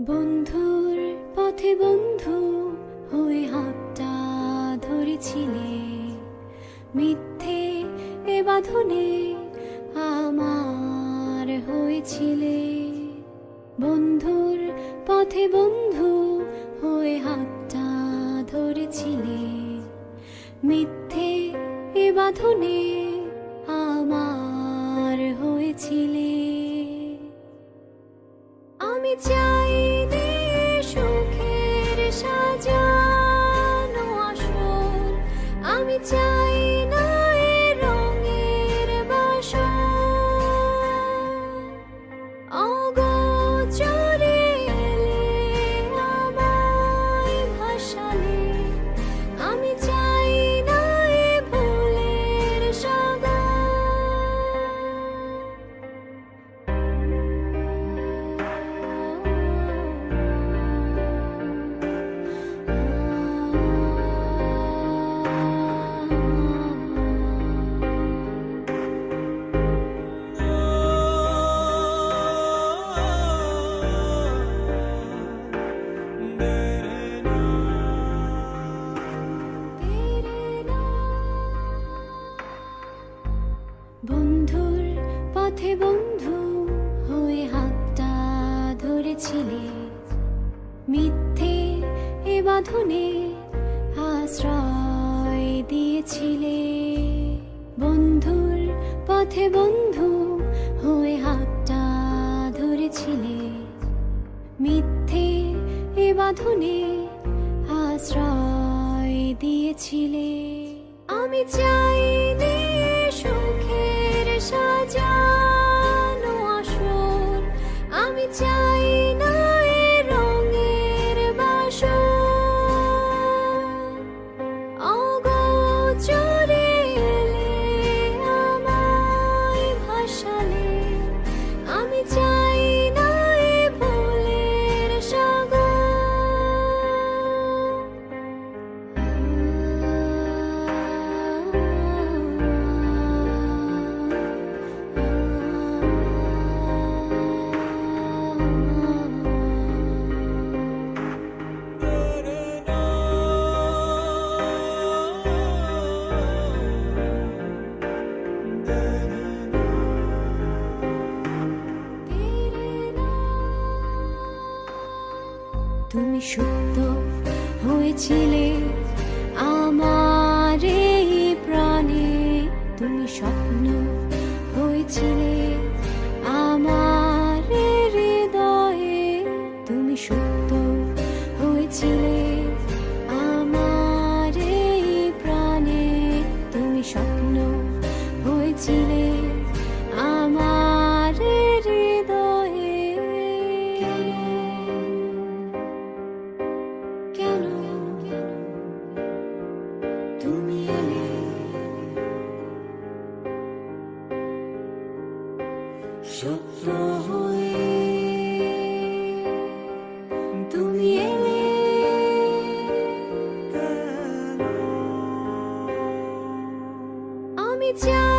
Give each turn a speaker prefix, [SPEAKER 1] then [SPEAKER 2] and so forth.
[SPEAKER 1] বন্ধুর পথে বন্ধু হয়ে হাতটা ধরেছিলে, মিথ্যে এ বাঁধনে আমার হয়েছিলে। বন্ধুর পথে বন্ধু হয়ে হাতটা ধরেছিলে, মিথ্যে এ বাঁধনে আমার হয়েছিলে। আমি চাই নে সুখের সাজানো আসর, আমি চাই না এ রঙের বাসর। অগোচরে এলে আমায় ভাসালে, আমি চাই না এ ভুলের সাগর। বন্ধুর পথে বন্ধু হয়ে হাতটা ধরেছিলে, মিথ্যে এ বাঁধনে আশ্রয় দিয়েছিলে। বন্ধুর পথে বন্ধু হয়ে হাতটা ধরেছিলে, মিথ্যে এ বাঁধনে আশ্রয় দিয়েছিলে। আমি চাই নে সুখের সাজানো আসর, আমি চাই না এ রঙের বাসর। অগোচরে এলে আমায় ভাসালে, আমি চাই না এ ভুলের সাগর। তুমি সত্য হয়েছিলে আমার এই প্রাণে, তুমি স্বপ্ন হয়েছিলে আমার হৃদয়ে। তুমি সত্য হয়েছিলে আমার এই প্রাণে, তুমি স্বপ্ন হয়েছিলে আমার হৃদয়ে। কেন তুমি এলে সত্য হয়ে, তুমি এলে আমি চাই